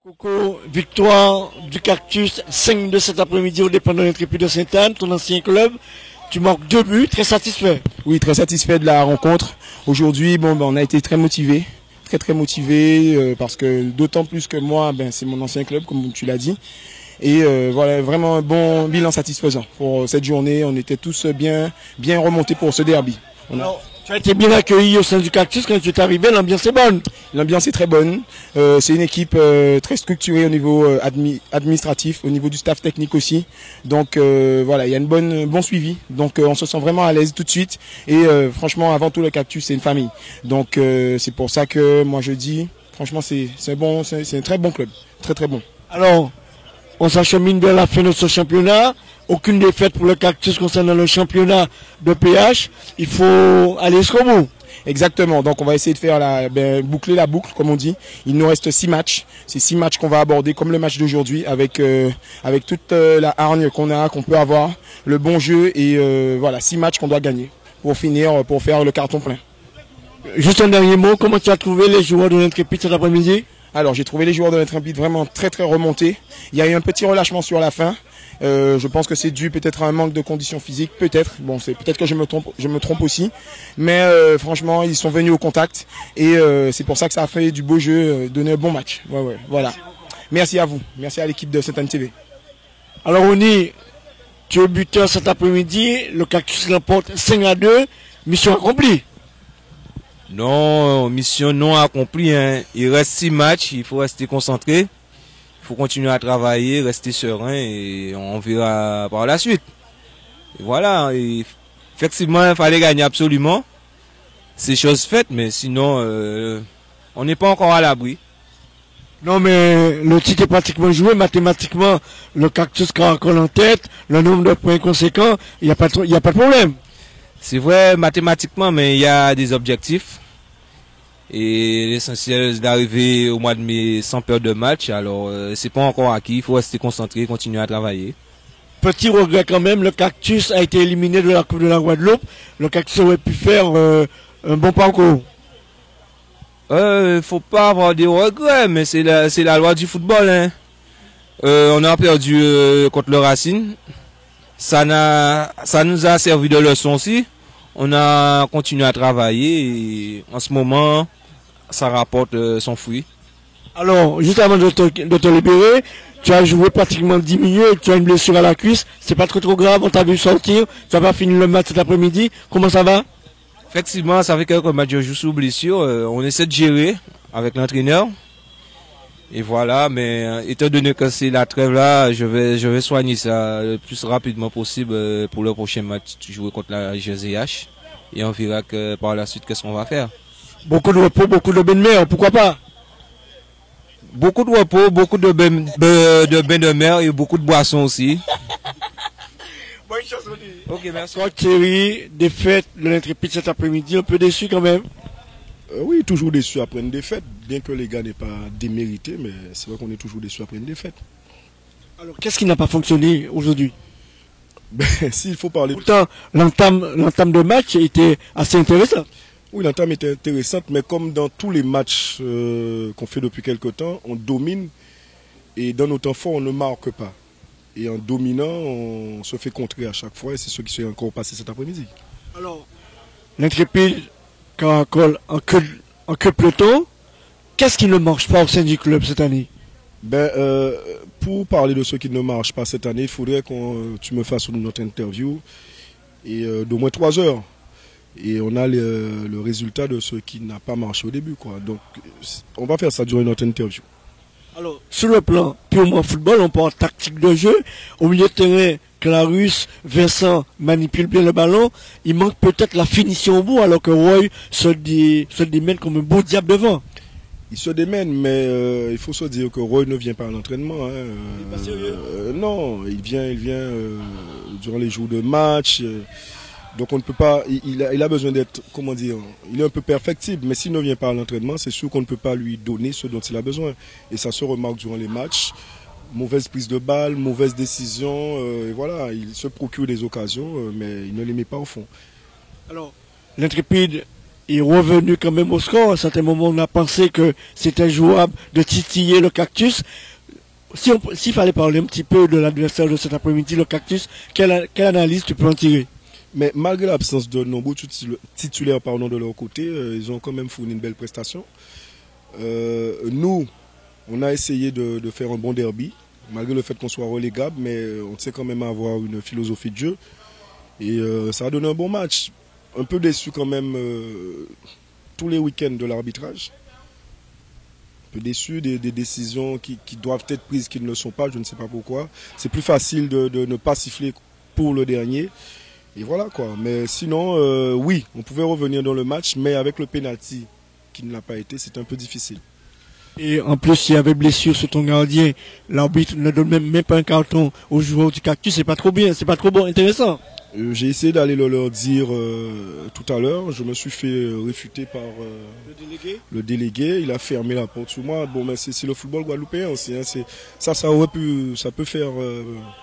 Coco, victoire du Cactus, 5-2 cet après-midi au dépend de l'Intrépide de Sainte-Anne, ton ancien club. Tu marques 2 buts, très satisfait. Oui, très satisfait de la rencontre. Aujourd'hui, on a été très motivés, très motivés, parce que d'autant plus que moi, c'est mon ancien club, comme tu l'as dit. Et voilà, vraiment un bon bilan satisfaisant pour cette journée. On était tous bien remontés pour ce derby. Tu as été bien accueilli au sein du Cactus quand tu es arrivé, l'ambiance est bonne. L'ambiance est très bonne. C'est une équipe très structurée au niveau administratif, au niveau du staff technique aussi. Donc voilà, il y a un bon suivi. Donc on se sent vraiment à l'aise tout de suite. Et franchement, avant tout, le Cactus, c'est une famille. Donc c'est pour ça que moi je dis, franchement, c'est un très bon club. Très bon. Alors, on s'achemine vers la fin de ce championnat. Aucune défaite pour le Cactus concernant le championnat de PH. Il faut aller jusqu'au bout. Exactement. Donc on va essayer de faire boucler la boucle, comme on dit. Il nous reste 6 matchs. C'est 6 matchs qu'on va aborder comme le match d'aujourd'hui, avec toute la hargne qu'on peut avoir, le bon jeu et voilà, 6 matchs qu'on doit gagner pour faire le carton plein. Juste un dernier mot, comment tu as trouvé les joueurs de l'Intrépide cet après-midi? Alors j'ai trouvé les joueurs de l'Intrépide vraiment très remontés. Il y a eu un petit relâchement sur la fin. Je pense que c'est dû peut-être à un manque de conditions physiques, peut-être. Bon, c'est peut-être que je me trompe aussi. Mais franchement, ils sont venus au contact et c'est pour ça que ça a fait du beau jeu, donné un bon match. Ouais, voilà. Merci à vous, merci à l'équipe de Sainte-Anne TV. Alors Oni, tu es buteur cet après-midi, le Cactus l'emporte 5-2, mission accomplie. Non, mission non accomplie. Hein. Il reste 6 matchs, il faut rester concentré. Il faut continuer à travailler, rester serein et on verra par la suite. Et voilà, et effectivement, il fallait gagner absolument. C'est chose faite, mais sinon, on n'est pas encore à l'abri. Non, mais le titre est pratiquement joué. Mathématiquement, le Cactus caracole en tête, le nombre de points conséquents, il n'y a pas de problème. C'est vrai mathématiquement, mais il y a des objectifs. Et l'essentiel c'est d'arriver au mois de mai sans perdre de match. Alors c'est pas encore acquis, il faut rester concentré, continuer à travailler. Petit regret quand même, le Cactus a été éliminé de la Coupe de la Guadeloupe. Le Cactus aurait pu faire un bon parcours. Faut pas avoir des regrets, mais c'est la loi du football. Hein. On a perdu contre le Racine. Ça nous a servi de leçon aussi. On a continué à travailler et en ce moment, ça rapporte son fruit. Alors, juste avant de te libérer, tu as joué pratiquement 10 minutes, tu as une blessure à la cuisse, c'est pas trop grave, on t'a vu sortir, tu n'as pas fini le match cet après-midi, comment ça va? Effectivement, ça fait quelques matchs que je joue sous blessure, on essaie de gérer avec l'entraîneur. Et voilà, mais étant donné que c'est la trêve là, je vais soigner ça le plus rapidement possible pour le prochain match, jouer contre la GZH. Et on verra que par la suite qu'est-ce qu'on va faire. Beaucoup de repos, beaucoup de bains de mer, pourquoi pas? Beaucoup de repos, beaucoup de bains de mer et beaucoup de boissons aussi. Bonne chance, ok, merci. Quand Thierry, défaite de l'Intrépide cet après-midi, un peu déçu quand même. Oui, toujours déçu après une défaite, bien que les gars n'aient pas démérité, mais c'est vrai qu'on est toujours déçu après une défaite. Alors, qu'est-ce qui n'a pas fonctionné aujourd'hui? S'il faut parler... Pourtant, l'entame de match était assez intéressante. Oui, l'entame était intéressante, mais comme dans tous les matchs qu'on fait depuis quelque temps, on domine et dans nos temps forts, on ne marque pas. Et en dominant, on se fait contrer à chaque fois et c'est ce qui s'est encore passé cet après-midi. Alors, l'Intrépide caracole en queue de peloton. Qu'est-ce qui ne marche pas au sein du club cette année? Pour parler de ce qui ne marche pas cette année, il faudrait que tu me fasses une autre interview et d'au moins 3 heures. Et on a le résultat de ce qui n'a pas marché au début, quoi. Donc, on va faire ça durant notre interview. Alors, sur le plan purement football, on parle tactique de jeu. Au milieu de terrain, Clarus, Vincent manipule bien le ballon. Il manque peut-être la finition au bout, alors que Roy se démène comme un beau diable devant. Il se démène, mais il faut se dire que Roy ne vient pas à l'entraînement. Hein. Il n'est pas sérieux. Non, il vient durant les jours de match. Donc on ne peut pas, il a besoin d'être, comment dire, il est un peu perfectible, mais s'il ne vient pas à l'entraînement, c'est sûr qu'on ne peut pas lui donner ce dont il a besoin. Et ça se remarque durant les matchs. Mauvaise prise de balle, mauvaise décision, et voilà, il se procure des occasions, mais il ne les met pas au fond. Alors, l'Intrépide est revenu quand même au score. À un certain moment, on a pensé que c'était jouable de titiller le Cactus. S'il fallait parler un petit peu de l'adversaire de cet après-midi, le Cactus, quelle analyse tu peux en tirer? Mais malgré l'absence de nombreux titulaires de leur côté, ils ont quand même fourni une belle prestation. Nous, on a essayé de faire un bon derby, malgré le fait qu'on soit relégable, mais on sait quand même avoir une philosophie de jeu. Et ça a donné un bon match. Un peu déçu quand même tous les week-ends de l'arbitrage. Un peu déçu des décisions qui doivent être prises, qui ne le sont pas, je ne sais pas pourquoi. C'est plus facile de ne pas siffler pour le dernier. Et voilà quoi. Mais sinon, oui, on pouvait revenir dans le match, mais avec le penalty qui ne l'a pas été, c'est un peu difficile. Et en plus, il y avait blessure sur ton gardien. L'arbitre ne donne même pas un carton aux joueurs du Cactus. C'est pas trop bien, c'est pas trop bon, intéressant. J'ai essayé d'aller leur dire tout à l'heure. Je me suis fait réfuter par le délégué. Il a fermé la porte sur moi. Bon, mais c'est le football guadeloupéen aussi. Hein. Ça peut faire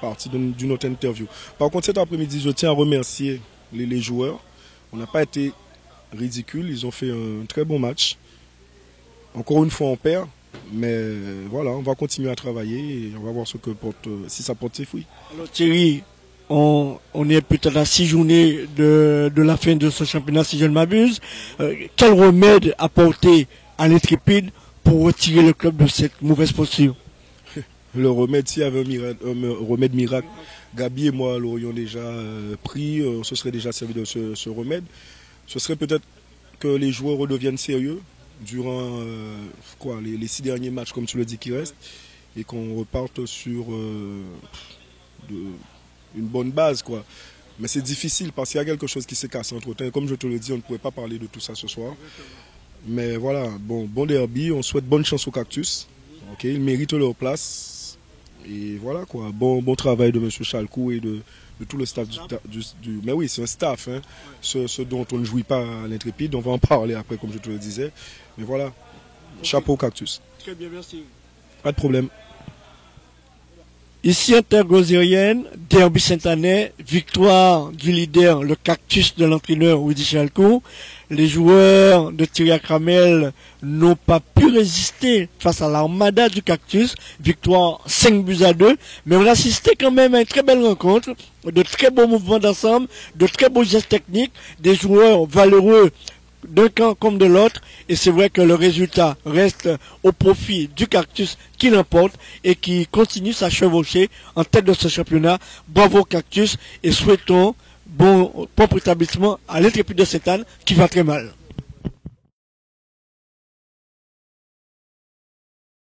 partie d'une autre interview. Par contre, cet après-midi, je tiens à remercier les joueurs. On n'a pas été ridicule. Ils ont fait un très bon match. Encore une fois, on perd. Mais voilà, on va continuer à travailler et on va voir si ça porte ses fruits. Alors Thierry, on est peut-être à 6 journées de la fin de ce championnat, si je ne m'abuse. Quel remède apporter à l'Intrépide pour retirer le club de cette mauvaise posture? Le remède, s'il y avait un remède miracle, Gabi et moi l'aurions déjà pris, on se serait déjà servi de ce remède. Ce serait peut-être que les joueurs redeviennent sérieux durant les 6 derniers matchs, comme tu le dis, qui restent, et qu'on reparte sur une bonne base, quoi. Mais c'est difficile parce qu'il y a quelque chose qui s'est cassé entre temps. Comme je te le dis, on ne pouvait pas parler de tout ça ce soir. Mais voilà, bon derby, on souhaite bonne chance au Cactus. Okay, ils méritent leur place. Et voilà quoi, bon travail de M. Chalcou et de tout le staff du. Mais oui, c'est un staff, hein, ce dont on ne jouit pas à l'Intrépide. On va en parler après, comme je te le disais. Mais voilà, chapeau au Cactus. Très bien, merci. Pas de problème. Ici, intergozérienne, derby saint-anais, victoire du leader, le Cactus de l'entraîneur Rudy Chalcou. Les joueurs de Thierry Akramel n'ont pas pu résister face à l'armada du Cactus. Victoire 5-2. Mais on a assisté quand même à une très belle rencontre, de très beaux mouvements d'ensemble, de très beaux gestes techniques, des joueurs valeureux d'un camp comme de l'autre, et c'est vrai que le résultat reste au profit du Cactus qui l'emporte et qui continue sa chevauchée en tête de ce championnat. Bravo Cactus et souhaitons bon propre établissement à l'Intrépide de Sainte-Anne qui va très mal.